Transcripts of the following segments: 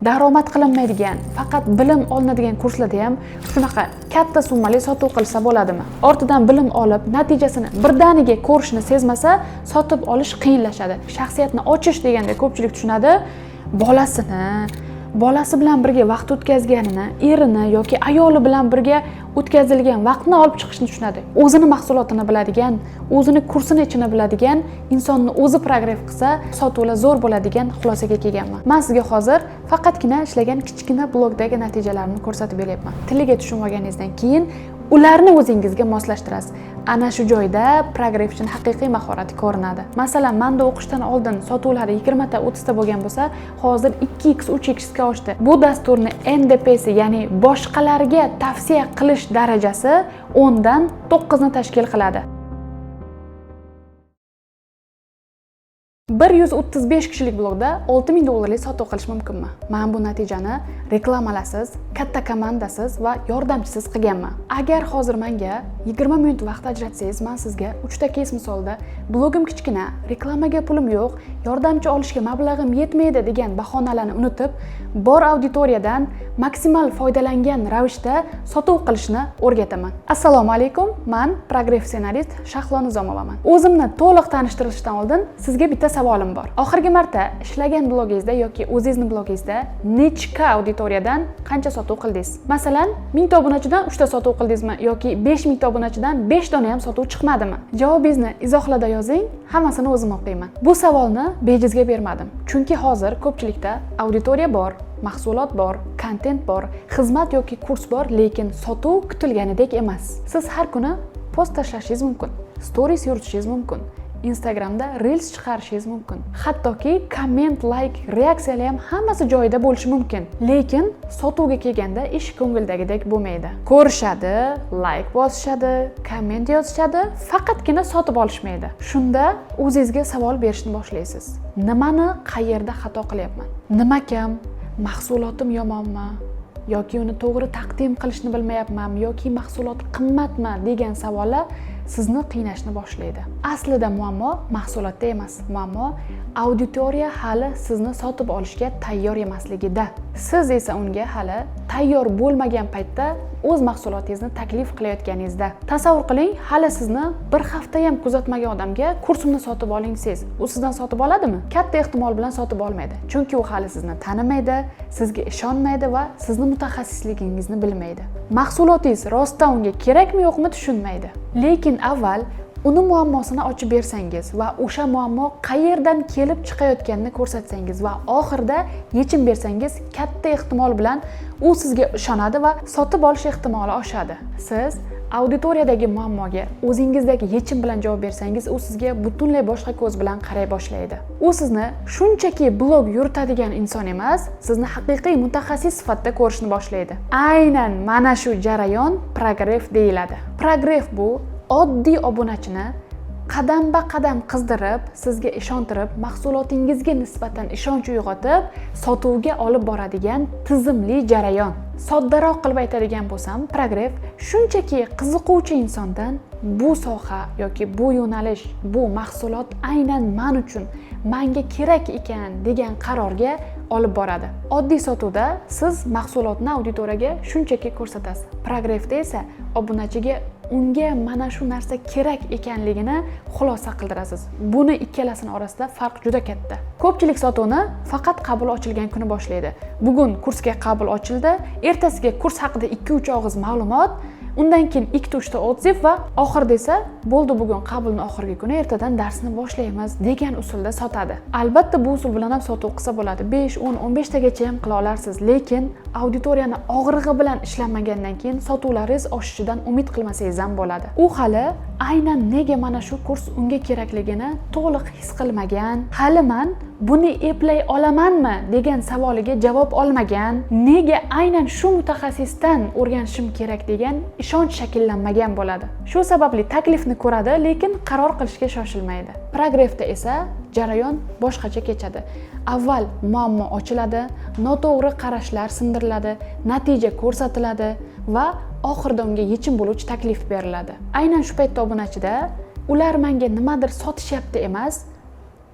Daromad qilinmaydigan, faqat bilim olinadigan kurslarda ham shunaqa katta summali sotuv qilsa bo'ladimi? Ortidan bilim olib, natijasini birdaniga ko'rishni sezmasa, sotib olish qiyinlashadi. Shaxsiyatni ochish deganda ko'pchilik tushunadi, bolasi bilan birga vaqt o'tkazganini, erini yoki ayoli bilan birga o'tkazilgan vaqtni olib chiqishni tushunadi. O'zini mahsulotini biladigan, o'zini kursini ichini biladigan insonni o'zi progress qilsa, sotuvlar zo'r bo'ladigan xulosaga kelganman. Men sizga hozir faqatgina ishlagan kichkina blogdagi natijalarimni ko'rsatib beryapman. Tiliga tushunib olganingizdan keyin ularni o'zingizga moslashtirasiz. Ana shu joyda progress uchun haqiqiy mahorat ko'rinadi. Masalan, menda o'qishdan oldin sotuvlari 20 ta, 30 ta bo'lgan bo'lsa, hozir 2x, 3x ga oshdi. Bu dasturni NDPS, ya'ni boshqalarga tavsiya qilish darajasi 10 dan 9 ni tashkil qiladi. 135 kishilik blogda $6000 sotuv qilish mumkinmi? Men bu natijani reklamalarsiz, katta komandasiz va yordamchisiz qilganman. Agar hozir menga 20 minut vaqt ajratsangiz, men sizga 3 ta kes misolda blogim kichkina, reklamaga pulim yo'q, yordamchi olishga mablag'im yetmaydi degan bahonalarni unutib, bor auditoriyadan maksimal foydalangan ravishda sotuv qilishni o'rgataman. Assalomu alaykum, men progress ssenarist Shahlo Nizomovaman. O'zimni to'liq tanishtirishdan oldin sizga bitta savolim bor. Oxirgi marta ishlagan blogingizda yoki o'zingizning blogingizda nechta auditoriyadan qancha sotuv qildingiz? Masalan, 1000 ta obunachidan 3 ta sotuv qildingizmi yoki 5000 ta obunachidan 5 dona ham sotuv chiqmadimi? Javobingizni izohlarda yozing, hammasini o'zim o'qiyman. Bu savolni bejizga bermadim. Chunki hozir ko'pchilikda auditoriya bor, mahsulot bor, kontent bor, xizmat yoki kurs bor, lekin sotuv kutilganidek emas. Siz har kuni post tashlashingiz mumkin, stories yuritishingiz mumkin, Instagramda reels chiqarishingiz mumkin. Hattoki komment, like, reaksiyalar ham hammasi joyida bo'lishi mumkin. Lekin sotuvga kelganda ish ko'ngildagidek bo'lmaydi. Ko'rishadi, like bosishadi, komment yozishadi, faqatgina sotib olishmaydi. Shunda o'zingizga savol berishni boshlaysiz. Nimani qayerda xato qilyapman? Nima kam? Mahsulotim yomonmi? Yoki uni to'g'ri taqdim qilishni bilmayapmanmi yoki mahsulot qimmatmi degan savollar sizni qiynashni boshlaydi. Aslida muammo mahsulotda emas, muammo auditoriya hali sizni sotib olishga tayyor emasligida. Siz esa unga hali tayyor bo'lmagan paytda o'z mahsulotingizni taklif qilayotganingizda. Tasavvur qiling, hali sizni bir hafta ham kuzatmagan odamga kursimni sotib oling desiz. U sizdan sotib oladimi? Katta ehtimol bilan sotib olmaydi. Chunki u hali sizni tanimaydi, sizga ishonmaydi va sizni mutaxassisligingizni bilmaydi. Mahsulotingiz rostdan unga kerakmi yo'qmi tushunmaydi. Lekin avval uni muammosini ochib bersangiz va o'sha muammo qayerdan kelib chiqayotganini ko'rsatsangiz va oxirida yechim bersangiz, katta ehtimol bilan u sizga ishonadi va sotib olish ehtimoli oshadi. Siz auditoriyadagi muammoga o'zingizdagi yechim bilan javob bersangiz, u sizga butunlay boshqa ko'z bilan qaray boshlaydi. U sizni shunchaki blog yuritadigan inson emas, sizni haqiqiy mutaxassis sifatida ko'rishni boshlaydi. Aynan mana shu jarayon progress deyiladi. Progress bu oddiy obunachini qadam-ba-qadam qizdirib, sizga ishontirib, mahsulotingizga nisbatan ishonch uyg'otib, sotuvga olib boradigan tizimli jarayon. Soddaroq qilib aytadigan bo'lsam, progress shunchaki qiziquvchi insondan bu soha yoki bu yo'nalish, bu mahsulot aynan men uchun, menga kerak ekan degan qarorga olib boradi. Oddiy sotuvda siz mahsulotni auditoriyaga shunchaki ko'rsatasiz. Progressda esa obunachiga unga mana shu narsa kerak ekanligini xulosa qildirasiz. Buni ikkalasini orasida farq juda katta. Ko'pchilik sotuvni faqat qabul ochilgan kuni boshlaydi. Bugun kursga qabul ochildi, ertasiga kurs haqida 2-3 og'iz ma'lumot, undan keyin 2-3 ta otziv va oxirida esa bo'ldi, bugun qabulning oxirgi kuni, ertadan darsni boshlaymiz degan usulda sotadi. Albatta bu usul bilan ham sotuv qilsa bo'ladi. 5, 10, 15 tagacha ham qila olasiz, lekin auditoriyani og'rig'i bilan ishlamagandan keyin sotuvlaringiz oshishidan umid qilmasangiz ham bo'ladi. U hali aynan nega mana shu kurs unga kerakligini to'liq his qilmagan, hali men buni eplay olamanmi degan savoliga javob olmagan, nega aynan shu mutaxassisdan o'rganishim kerak degan ishonch shakllanmagan bo'ladi. Shu sababli taklifni ko'radi, lekin qaror qilishga shoshilmaydi. Progressda esa jarayon boshqacha kechadi. Avval muammo ochiladi, noto'g'ri qarashlar sindiriladi, natija ko'rsatiladi va oxirida unga yechim bo'luvchi taklif beriladi. Aynan shu paytda obunachida ular menga nimadir sotishyapti emas,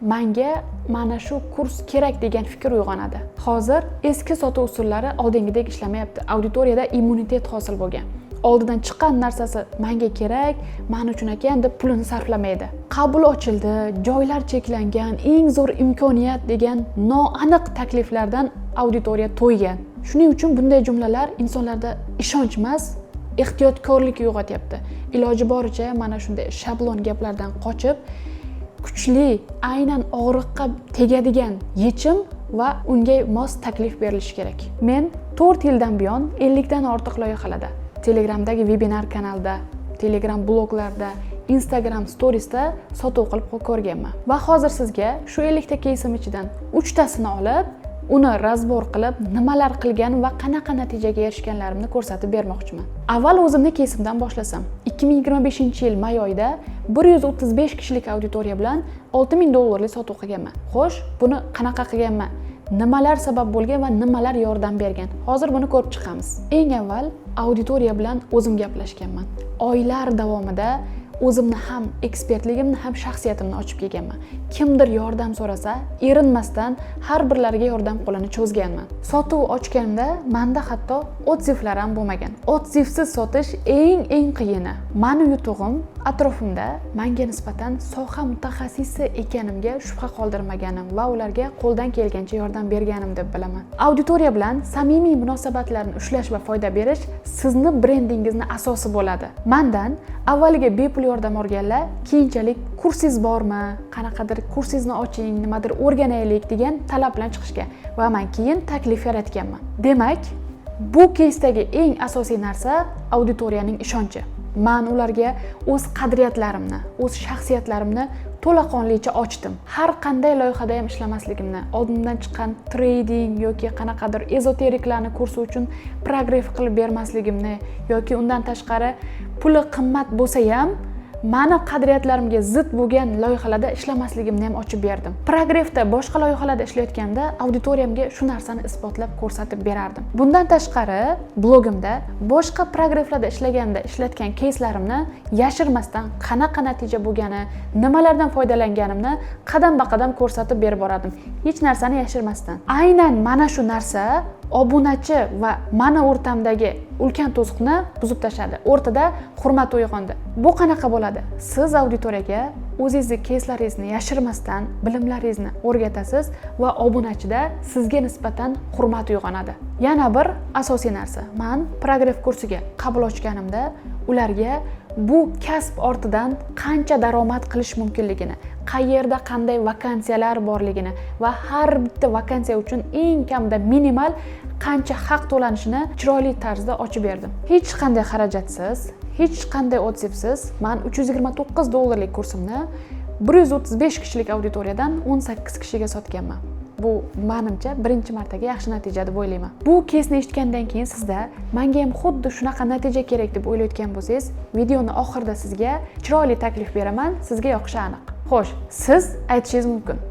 menga mana shu kurs kerak degan fikr uyg'onadi. Hozir eski sotuv usullari oldingidek ishlamayapti. Auditoriyada immunitet hosil bo'lgan. Oldidan chiqqan narsasi menga kerak, men uchun ekan deb pulini sarflamaydi. Qabul ochildi, joylar cheklangan, eng zo'r imkoniyat degan noaniq takliflardan auditoriya to'ygan. Shuning uchun bunday jumlalar insonlarda ishonch emas, ehtiyotkorlik uyg'otyapti. Iloji boricha mana shunday shablon gaplardan qochib, kuchli, aynan og'riqqa tegadigan yechim va unga mos taklif berilishi kerak. Men 4 yildan buyon 50 dan ortiq loyihalarda, Telegramdagi webinar kanalda, Telegram bloglarda, Instagram storiesda sotuv qilib ko'rganman. Va hozir sizga shu 50 ta keysim ichidan 3 tasini olib, uni razbor qilib, nimalar qilgan va qanaqa natijaga erishganlarimni ko'rsatib bermoqchiman. Avval o'zimni keysimdan boshlasam. 2025-yil may oyida 135 kishilik auditoriya bilan $6000 sotuv qilganman. Xo'sh, buni qanaqa qilganman? Nimalar sabab bo'lgan va nimalar yordam bergan? Hozir buni ko'rib chiqamiz. Eng avval auditoriya bilan o'zim gaplashganman. Oylar davomida o'zimni ham ekspertligimni ham shaxsiyatimni ochib kelganman. Kimdir yordam so'rasa, erinmasdan har birlariga yordam qo'lini cho'zganman. Sotuv ochganda menda hatto odzivlar ham bo'lmagan. Odzivsiz sotish eng qiyini. Meni yutug'im atrofimda menga nisbatan soha mutaxassisi ekanimga shubha qoldirmaganim va ularga qo'ldan kelgancha yordam berganim deb bilaman. Auditoriya bilan samimiy munosabatlarni ushlash va foyda berish sizni brendingizni asosi bo'ladi. Mendan avvaliga bepul yordam olganlar keyinchalik kursingiz bormi, qanaqadir kursingizni oching, nimadir o'rganaylik degan talab bilan chiqishgan va men keyin taklif yaratganman. Demak, bu keysdagi eng asosiy narsa auditoriyaning ishonchi. Men ularga o'z qadriyatlarimni, o'z shaxsiyatlarimni to'laqonlicha ochdim. Har qanday loyihada ham ishlamasligimni, oldimdan chiqqan trading yoki qanaqadir ezoteriklarni kursi uchun progress qilib bermasligimni yoki undan tashqari puli qimmat bo'lsa ham meni qadriyatlarimga zid bo'lgan loyihalarda ishlamasligimni ham ochib berdim. Progressda boshqa loyihalarda ishlayotganda auditoriyamga shu narsani isbotlab ko'rsatib berardim. Bundan tashqari, blogimda boshqa progresslarda ishlaganda ishlatgan keyslarimni yashirmasdan qanaqa natija bo'lgani, nimalardan foydalanganimni qadam-baqadam ko'rsatib berib borardim. Hech narsani yashirmasdan. Aynan mana shu narsa obunachi va meni o'rtamdagi ulkan to'siqni buzib tashladi. O'rtada hurmat uyg'ondi. Bu qanaqa bo'ladi? Siz auditoriyaga o'zingizning keyslaringizni yashirmasdan bilimlaringizni o'rgatasiz va obunachida sizga nisbatan hurmat uyg'onadi. Yana bir asosiy narsa. Men progress kursiga qabul ochganimda ularga bu kasb ortidan qancha daromad qilish mumkinligini, qayerda qanday vakansiyalar borligini va har bitta vakansiya uchun eng kamida minimal qancha haq to'lanishini chiroyli tarzda ochib berdim. Hech qanday xarajatsiz, hech qanday odzivsiz men $329 kursimni 135 kishilik auditoriyadan 18 kishiga sotganman. Bu menimcha birinchi martaga yaxshi natija deb o'ylayman. Bu keysni eshitgandan keyin sizda menga ham xuddi shunaqa natija kerak deb o'ylayotgan bo'lsangiz, videoni oxirida sizga chiroyli taklif beraman, sizga yoqishi aniq. Xo'sh, siz aytishingiz mumkin.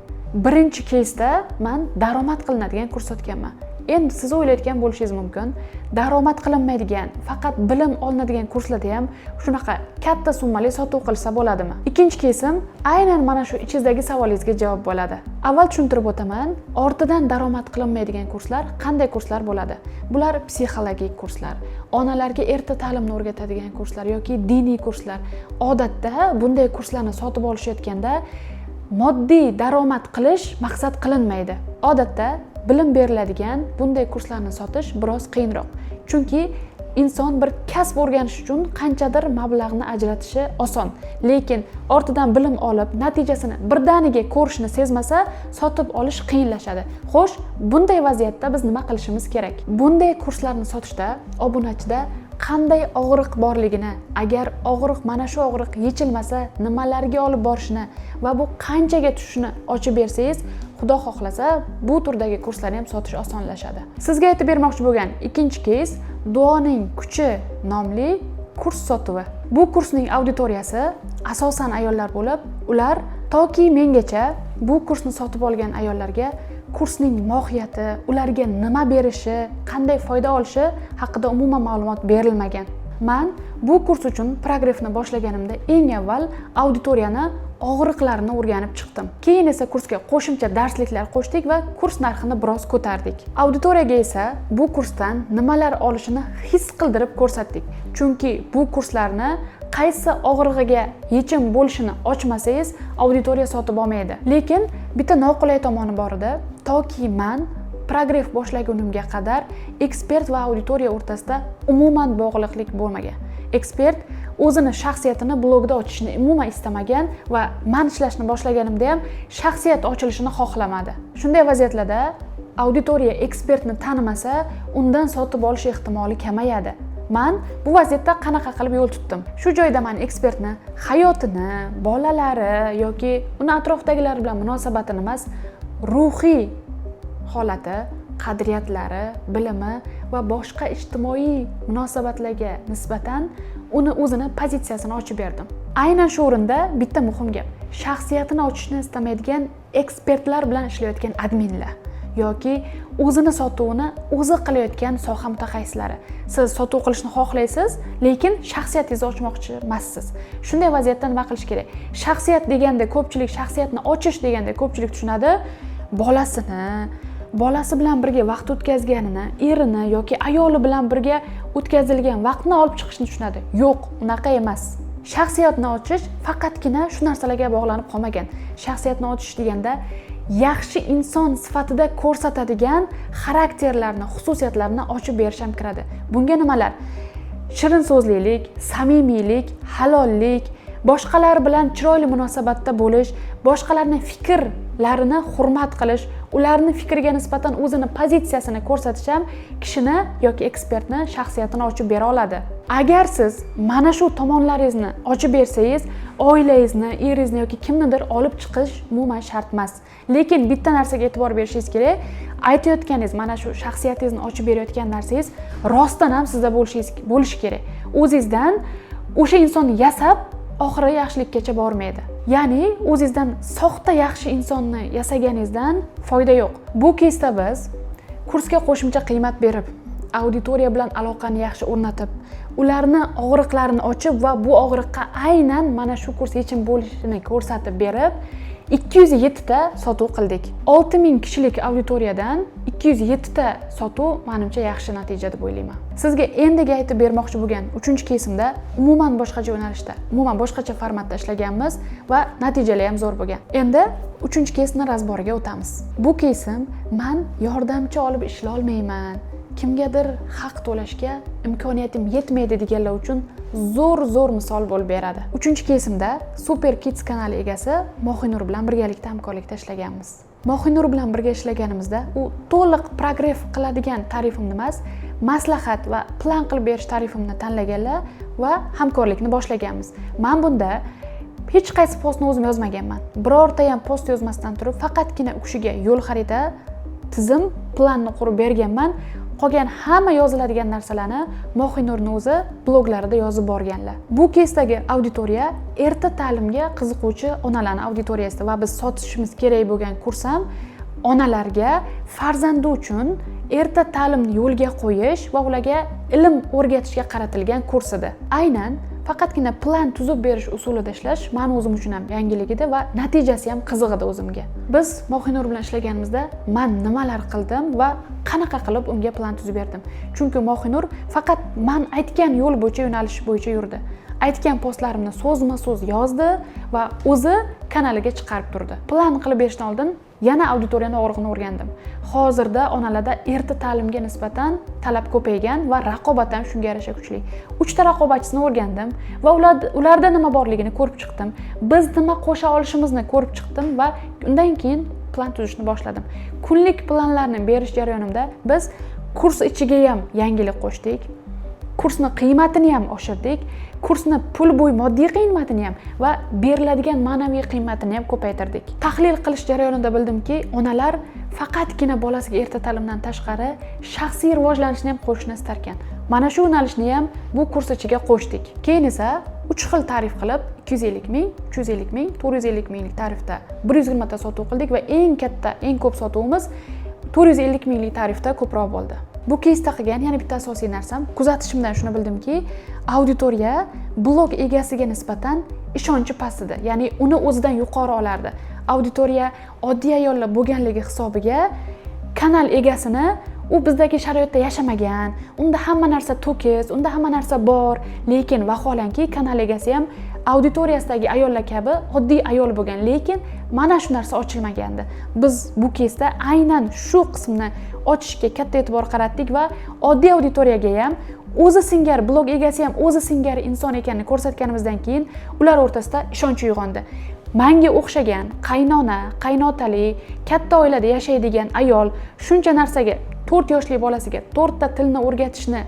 Birinchi keysda men daromad qilinadigan kurs sotganman. Endi siz o'ylayotgan bo'lishingiz mumkin, daromad qilinmaydigan, faqat bilim olinadigan kurslarda ham shunaqa katta summali sotuv qilsa bo'ladimi? Ikkinchi keysim aynan mana shu ichingizdagi savolingizga javob bo'ladi. Avval tushuntirib o'taman, ortidan daromad qilinmaydigan kurslar qanday kurslar bo'ladi? Bular psixologik kurslar, onalarga erta ta'limni o'rgatadigan kurslar yoki diniy kurslar. Odatda bunday kurslarni sotib olishayotganda moddiy daromad qilish maqsad qilinmaydi. Odatda bilim beriladigan bunday kurslarni sotish biroz qiyinroq. Chunki inson bir kasb o'rganish uchun qanchadir mablag'ni ajratishi oson, lekin ortidan bilim olib, natijasini birdaniga ko'rishni sezmasa, sotib olish qiyinlashadi. Xo'sh, bunday vaziyatda biz nima qilishimiz kerak? Bunday kurslarni sotishda obunachida qanday og'riq borligini, agar og'riq mana shu og'riq yechilmasa, nimalarga olib borishini va bu qanchaga tushishini ochib bersangiz, Xudo xohlasa, bu turdagi kurslarni ham sotish osonlashadi. Sizga aytib bermoqchi bo'lgan ikkinchi keys Duoning kuchi nomli kurs sotuvi. Bu kursning auditoriyasi asosan ayollar bo'lib, ular toki mengacha bu kursni sotib olgan ayollarga kursning mohiyati, ularga nima berishi, qanday foyda olishi haqida umuman ma'lumot berilmagan. Men bu kurs uchun progressni boshlaganimda eng avval auditoriyani og'riqlarini o'rganib chiqdim. Keyin esa kursga qo'shimcha darsliklar qo'shdik va kurs narxini biroz ko'tardik. Auditoriyaga esa bu kursdan nimalar olishini his qildirib ko'rsatdik. Chunki bu kurslarni qaysi og'rig'iga yechim bo'lishini ochmasangiz, auditoriya sotib olmaydi. Lekin bitta noqulay tomoni bor edi. Toki men progress boshlagunimga qadar ekspert va auditoriya o'rtasida umuman bog'liqlik bo'lmagan. Ekspert o'zini shaxsiyatini blogda ochishni umuman istamagan va men ishlashni boshlaganimda ham shaxsiyat ochilishini xohlamadi. Shunday vaziyatlarda auditoriya ekspertni tanimasa, undan sotib olish ehtimoli kamayadi. Men bu vaziyatda qanaqa qilib yo'l tutdim? Shu joyda men ekspertni hayotini, bolalari yoki uni atrofdagilar bilan munosabatini emas, ruhiy holati, qadriyatlari, bilimi va boshqa ijtimoiy munosabatlarga nisbatan uni o'zini pozitsiyasini ochib berdim. Aynan shu o'rinda bitta muhim gap. Shaxsiyatini ochishni istamaydigan ekspertlar bilan ishlayotgan adminlar yoki o'zini sotuvini o'zi qilayotgan soha mutaxassislari. Siz sotuv qilishni xohlaysiz, lekin shaxsiyatingizni ochmoqchi emassiz. Shunday vaziyatda nima qilish kerak? Shaxsiyat deganda ko'pchilik shaxsiyatni ochish deganda ko'pchilik tushunadi, bolasi bilan birga vaqt o'tkazganini, erini yoki ayoli bilan birga o'tkazilgan vaqtni olib chiqishni tushunadi. Yo'q, unaqa emas. Shaxsiyatni ochish faqatgina shu narsalarga bog'lanib qolmagan. Shaxsiyatni ochish deganda yaxshi inson sifatida ko'rsatadigan xarakterlarni, xususiyatlarni ochib berish ham kiradi. Bunga nimalar? Shirin so'zlilik, samimiylik, halollik, boshqalar bilan chiroyli munosabatda bo'lish, boshqalarning fikrlarini hurmat qilish, ularning fikriga nisbatan o'zini pozitsiyasini ko'rsatish ham kishini yoki ekspertni shaxsiyatini ochib bera oladi. Agar siz mana shu tomonlaringizni ochib bersangiz, oilangizni, eringizni yoki kimnidir olib chiqish umuman shart emas. Lekin bitta narsaga e'tibor berishingiz kerak. Aytayotganingiz, mana shu shaxsiyatingizni ochib berayotgan narsangiz rostdan ham sizda bo'lishi kerak. O'zingizdan o'sha insonni yasab oxiri yaxshilikkacha bormaydi. Ya'ni o'zingizdan soxta yaxshi insonni yasaganingizdan foyda yo'q. Bu kesda biz kursga qo'shimcha qiymat berib, auditoriya bilan aloqani yaxshi o'rnatib, ularni og'riqlarini ochib va bu og'riqqa aynan mana shu kurs yechim bo'lishini ko'rsatib berib 207 ta sotuv qildik. 6000 kishilik auditoriyadan 207 ta sotuv menimcha yaxshi natija deb o'ylayman. Sizga endiga aytib bermoqchi bo'lgan 3-kesimda umuman boshqacha yo'nalishda, umuman boshqacha formatda ishlaganmiz va natijalar ham zo'r bo'lgan. Endi 3-kesni razboriga o'tamiz. Bu kesim men yordamchi olib ishlay olmayman, kimgadir haq to'lashga imkoniyatim yetmaydi deganlar uchun zo'r misol bo'lib beradi. 3-kesimda Super Kids kanali egasi Mohinur bilan birgalikda hamkorlikda ishlaganmiz. Mohinur bilan birga ishlaganimizda u to'liq progress qiladigan tarifimni emas, maslahat va plan qilib berish tarifimni tanlaganlar va hamkorlikni boshlaganmiz. Men bunda hech qaysi postni o'zim yozmaganman. Birorta ham post yozmasdan turib, faqatgina u kishiga yo'l xarita, tizim, planni qurib berganman. Qolgan hamma yoziladigan narsalarni Mohinurning o'zi bloglarida yozib borganlar. Bu kesdagi auditoriya erta ta'limga qiziquvchi onalarning auditoriyasi va biz sotishimiz kerak bo'lgan kurs ham onalarga farzandi uchun erta ta'limni yo'lga qo'yish va ularga ilm o'rgatishga qaratilgan kurs edi. Aynan faqatgina plan tuzib berish usulida ishlash men o'zim uchun ham yangilik edi va natijasi ham qiziq edi o'zimga. Biz Mohinur bilan ishlaganimizda men nimalar qildim va qanaqa qilib unga plan tuzib berdim. Chunki Mohinur faqat men aytgan yo'l bo'yicha, yo'nalish bo'yicha yurdi. Aytgan postlarimni so'zma-so'z yozdi va o'zi kanaliga chiqarib turdi. Plan qilib berishdan oldin yana auditoriyani og'rig'ini o'rgandim. Hozirda onalarda erta ta'limga nisbatan talab ko'paygan va raqobat ham shunga yarasha kuchli. 3 ta raqobatchisini o'rgandim va ularda nima borligini ko'rib chiqdim. Biz nima qo'sha olishimizni ko'rib chiqdim va undan keyin plan tuzishni boshladim. Kunlik planlarni berish jarayonimda biz kurs ichiga ham yangilik qo'shdik. Kursni qiymatini ham oshirdik. Kursni pul bo'y moddiy qiymatini ham va beriladigan ma'naviy qiymatini ham ko'paytirdik. Tahlil qilish jarayonida bildimki, onalar faqatgina bolasiga erta ta'limdan tashqari shaxsiy rivojlanishni ham qo'shishni istar ekan. Mana shu yo'nalishni ham bu kurs ichiga qo'shdik. Keyin esa 3 xil tarif qilib 250 ming, 350 ming, 450 minglik tarifda 120 ta sotuv qildik va eng ko'p sotuvimiz 450 minglik tarifda ko'proq bo'ldi. Bu keysda qilgan yana bitta asosiy narsam, kuzatishimdan shuni bildimki, auditoriya blog egasiga nisbatan ishonchi past edi. Ya'ni uni o'zidan yuqori olardi. Auditoriya oddiy ayollar bo'lganligi hisobiga kanal egasini u bizdagi sharoitda yashamagan, unda hamma narsa to'kis, unda hamma narsa bor, lekin vaholanki kanal egasi ham auditoriyasidagi ayollar kabi oddiy ayol bo'lgan, lekin mana shu narsa ochilmagandi. Biz bu keysda aynan shu qismni ochishga katta e'tibor qaratdik va oddiy auditoriyaga ham o'zi singari, blog egasi ham o'zi singari inson ekanini ko'rsatganimizdan keyin ular o'rtasida ishonch uyg'ondi. Menga o'xshagan qaynona, qaynotali, katta oilada yashaydigan ayol shuncha narsaga 4 yoshli bolasiga 4 ta tilni o'rgatishni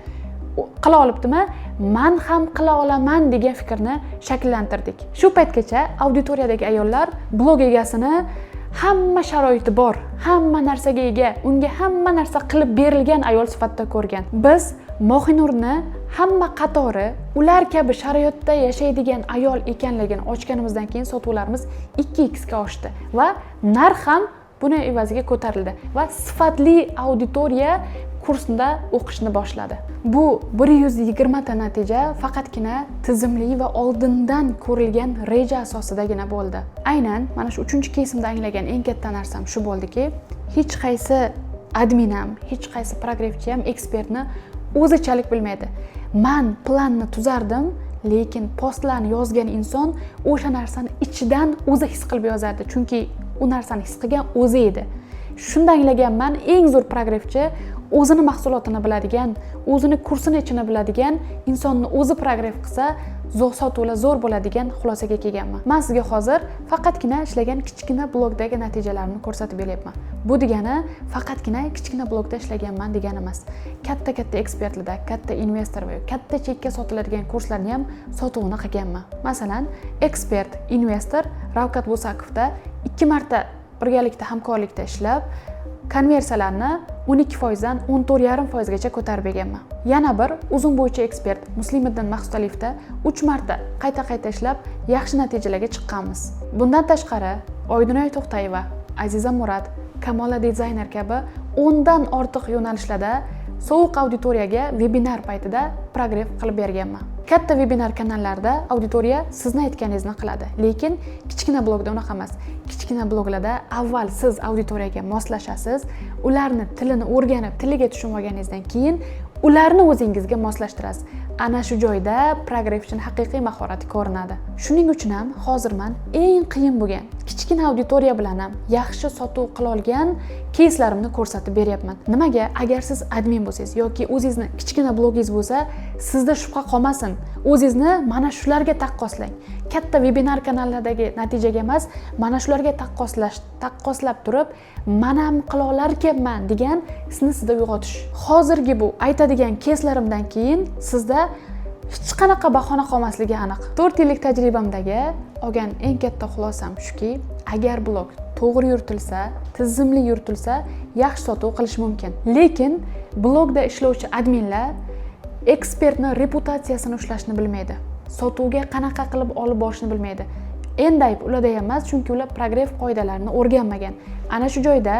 qila olibdimi? Men ham qila olaman degan fikrni shakllantirdik. Shu paytgacha auditoriyadagi ayollar blog egasini hamma sharoiti bor, hamma narsaga ega, unga hamma narsa qilib berilgan ayol sifatida ko'rgan. Biz Mohinurni hamma qatori ular kabi sharoitda yashaydigan ayol ekanligini ochganimizdan keyin sotuvlarimiz 2x ga oshdi va narx ham buni evaziga ko'tarildi va sifatli auditoriya kursida o'qishni boshladi. Bu 120 ta natija faqatgina tizimli va oldindan ko'rilgan reja asosidagina bo'ldi. Aynan mana shu 3-keysimda anglagan eng katta narsam shu bo'ldiki, hech qaysi admin ham, hech qaysi progresschi ham ekspertni o'zichalik bilmaydi. Men planni tuzardim, lekin postlarni yozgan inson o'sha narsani ichidan o'zi his qilib yozardi, chunki u narsani his qilgan o'zi edi. Shunda anglaganman, eng zo'r progresschi o'zini mahsulotini biladigan, o'zini kursini ichini biladigan insonni o'zi progress qilsa, sotuvlar zo'r bo'ladigan xulosaga kelganman. Men sizga hozir faqatgina ishlagan kichkina blogdagi natijalarimni ko'rsatib beryapman. Bu degani faqatgina kichkina blogda ishlaganman degani emas. Katta ekspertlarda, katta investor va katta chekka sotiladigan kurslarni ham sotuvini qilganman. Masalan, ekspert, investor Ravkat Busakovda 2 marta birgalikda hamkorlikda ishlab, konversiyalarni 12% dan 14,5% gacha ko'tarib berganman. Yana bir uzun bo'ychi ekspert Muslimuddin Mahsudaliyevda 3 marta qayta ishlab, yaxshi natijalarga chiqqanmiz. Bundan tashqari, Oydinoy To'xtayeva, Aziza Murad, Kamola dizayner kabi 10 dan ortiq yo'nalishlarda sovuq auditoriyaga webinar paytida progress qilib berganman. Katta webinar kanallarda auditoriya sizni aytganingizni qiladi, lekin kichkina blogda unaqa emas. Kichkina bloglarda avval siz auditoriyaga moslashasiz, ularni tilini o'rganib, tiliga tushunib olganingizdan keyin ularni o'zingizga moslashtirasiz. Ana shu joyda progressning haqiqiy mahorati ko'rinadi. Shuning uchun ham hozir men eng qiyin bo'lgan kichkina auditoriya bilan ham yaxshi sotuv qila olgan keyslarimni ko'rsatib beryapman. Nimaga? Agar siz admin bo'lsangiz yoki o'zingizni kichkina blogingiz bo'lsa, sizda shubha qolmasin. O'zingizni mana shularga taqqoslang. Katta webinar kanallardagi natijaga emas, mana shularga taqqoslab turib, men ham qila olarkanman degan hisni sizda uyg'otish. Hozirgi bu aytadigan keyslarimdan keyin sizda hech qanaqa bahona qolmasligi aniq. 4 yillik tajribamdagi olgan eng katta xulosam shuki, agar blog to'g'ri yuritilsa, tizimli yuritilsa, yaxshi sotuv qilish mumkin. Lekin blogda ishlovchi adminlar ekspertni reputatsiyasini ushlashni bilmaydi. Sotuvga qanaqa qilib olib borishni bilmaydi. Endi ayb ularda emas, chunki ular progress qoidalarini o'rganmagan. Ana shu joyda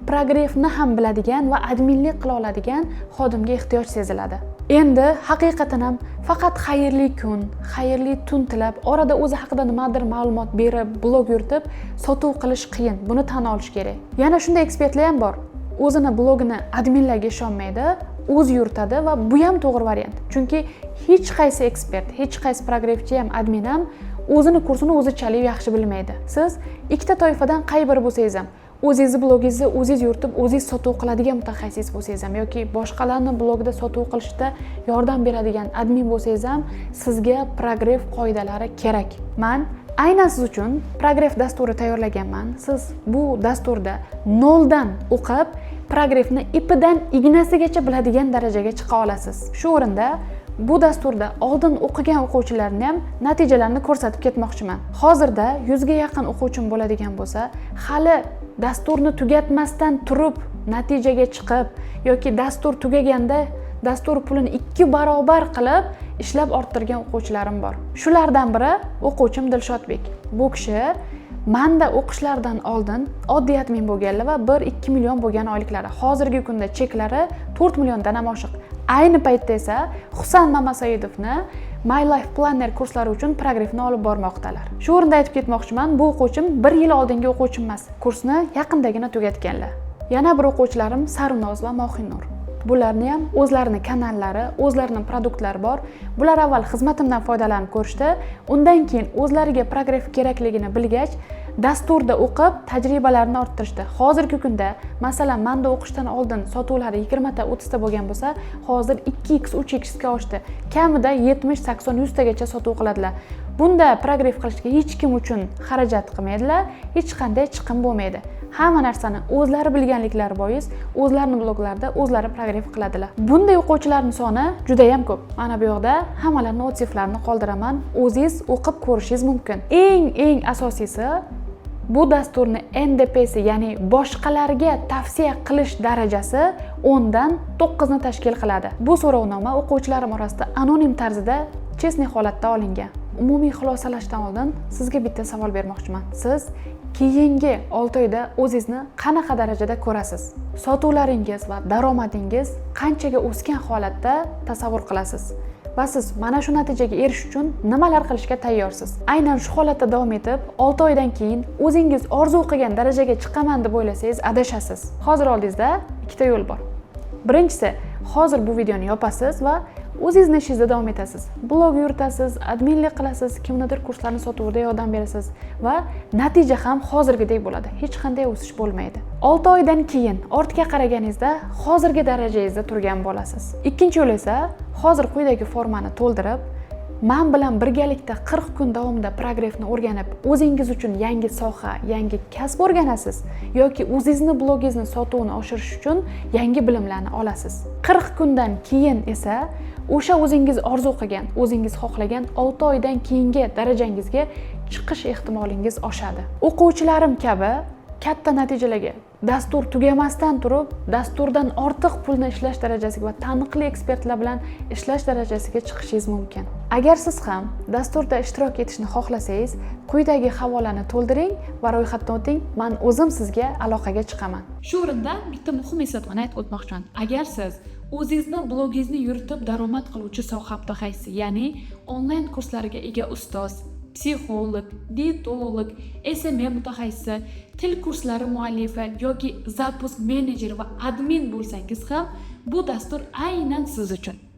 progressni ham biladigan va adminlik qila oladigan xodimga ehtiyoj seziladi. Endi haqiqatan ham faqat xayrli kun, xayrli tun tilab, orada o'zi haqida nimadir ma'lumot berib, blog yuritib, sotuv qilish qiyin. Buni tan olish kerak. Yana shunday ekspertlar ham bor. O'zini blogini adminlarga ishonmaydi, o'zi yuritadi va bu ham to'g'ri variant. Chunki hech qaysi ekspert, hech qaysi progresschi ham, admin ham o'zini kursini o'zichalik yaxshi bilmaydi. Siz ikkita toifadan qay biri bo'lsangiz ham, o'zingizni blogingizni o'zingiz yuritib, o'zingiz sotuv qiladigan mutaxassis bo'lsangiz ham yoki boshqalarning blogida sotuv qilishda yordam beradigan admin bo'lsangiz ham, sizga progress qoidalari kerak. Men aynan siz uchun progress dasturi tayyorlaganman. Siz bu dasturda noldan o'qib, progressni ipidan ignasigacha biladigan darajaga chiqa olasiz. Shu o'rinda bu dasturda oldin o'qigan o'quvchilarni ham natijalarini ko'rsatib ketmoqchiman. Hozirda 100 ga yaqin o'quvchim bo'ladigan bo'lsa, hali dasturni tugatmasdan turib natijaga chiqib yoki dastur tugaganda dastur pulini 2 barobar qilib ishlab orttirgan o'quvchilarim bor. Shulardan biri o'quvchim Dilshodbek. Bu kishi manda o'qishlardan oldin oddiy admin bo'lganlar va 1-2 million bo'lgan oyliklari. Hozirgi kunda cheklari 4 milliondan ham oshiq. Ayni paytda esa Husan Mamasaidovni My Life Planner kurslari uchun progressni olib bormoqdalar. Shu o'rinda aytib ketmoqchiman, bu o'quvchim 1 yil oldingi o'quvchim emas. Kursni yaqindagina tugatganlar. Yana bir o'quvchilarim Sarvinoz va Mohinur. Bularni ham o'zlarining kanallari, o'zlarining produktlari bor. Bular avval xizmatimdan foydalanib ko'rishdi, undan keyin o'zlariga progress kerakligini bilgach, dasturda o'qib, tajribalarini orttirishdi. Hozirgi kunda, masalan, menda o'qishdan oldin sotuvlari 20 ta, 30 ta bo'lgan bo'lsa, hozir 2x, 3x ga oshdi. Kamida 70, 80, 100 tagacha sotuv qiladilar. Bunda progress qilishga hech kim uchun xarajat qilmaydilar, hech qanday chiqim bo'lmaydi. Hamma narsani o'zlari bilganliklari bois, o'zlarining bloglarida o'zlari progress qiladilar. Bunday o'quvchilarning soni juda ham ko'p. Mana bu yoqda hammalarining otseplarini qoldiraman. O'zingiz o'qib ko'rishingiz mumkin. Eng asosiysi bu dasturni NDP'si, ya'ni boshqalarga tavsiya qilish darajasi 10 dan 9 ni tashkil qiladi. Bu so'rovnoma o'quvchilarim orasida anonim tarzda chestniy holatda olingan. Umumiy xulosalashdan oldin sizga bitta savol bermoqchiman. Siz keyingi 6 oyda o'zingizni qanaqa darajada ko'rasiz? Sotuvlaringiz va daromadingiz qanchaga o'sgan holatda tasavvur qilasiz? Va siz mana shu natijaga erishish uchun nimalar qilishga tayyorsiz? Aynan shu holatda davom etib, 6 oydan keyin o'zingiz orzu qilgan darajaga chiqaman deb o'ylasangiz adashasiz. Hozir oldingizda ikkita yo'l bor. Birinchisi, hozir bu videoni yopasiz va o'zingizning ishingizda davom etasiz. Blog yuritasiz, adminlik qilasiz, kimnidir kurslarni sotuvida yordam berasiz va natija ham hozirgidek bo'ladi. Hech qanday o'sish bo'lmaydi. 6 oydan keyin ortga qaraganingizda hozirgi darajangizda turgan bo'lasiz. Ikkinchi yo'l esa hozir quyidagi formani to'ldirib, men bilan birgalikda 40 kun davomida progressni o'rganib, o'zingiz uchun yangi soha, yangi kasb o'rganasiz yoki o'zingizning blogingizni sotuvini oshirish uchun yangi bilimlarni olasiz. 40 kundan keyin esa o'sha o'zingiz orzu qilgan, o'zingiz xohlagan 6 oydan keyingi darajangizga chiqish ehtimolingiz oshadi. O'quvchilarim kabi katta natijalarga dastur tugamasdan turib, dasturdan ortiq pulni ishlash darajasiga va taniqli ekspertlar bilan ishlash darajasiga chiqishingiz mumkin. Agar siz ham dasturda ishtirok etishni xohlasangiz, quyidagi havolani to'ldiring va ro'yxatdan o'ting. Men o'zim sizga aloqaga chiqaman. Shu o'rinda bitta muhim eslatmani aytib o'tmoqchiman. Agar siz o'zingizning blogingizni yuritib daromad qiluvchi soha mutaxassisi, ya'ni onlayn kurslariga ega ustoz, psixolog, dietolog, SMM mutaxassisi, til kurslari muallifi yoki zapusk menejeri va admin bo'lsangiz ham bu dastur aynan siz uchun.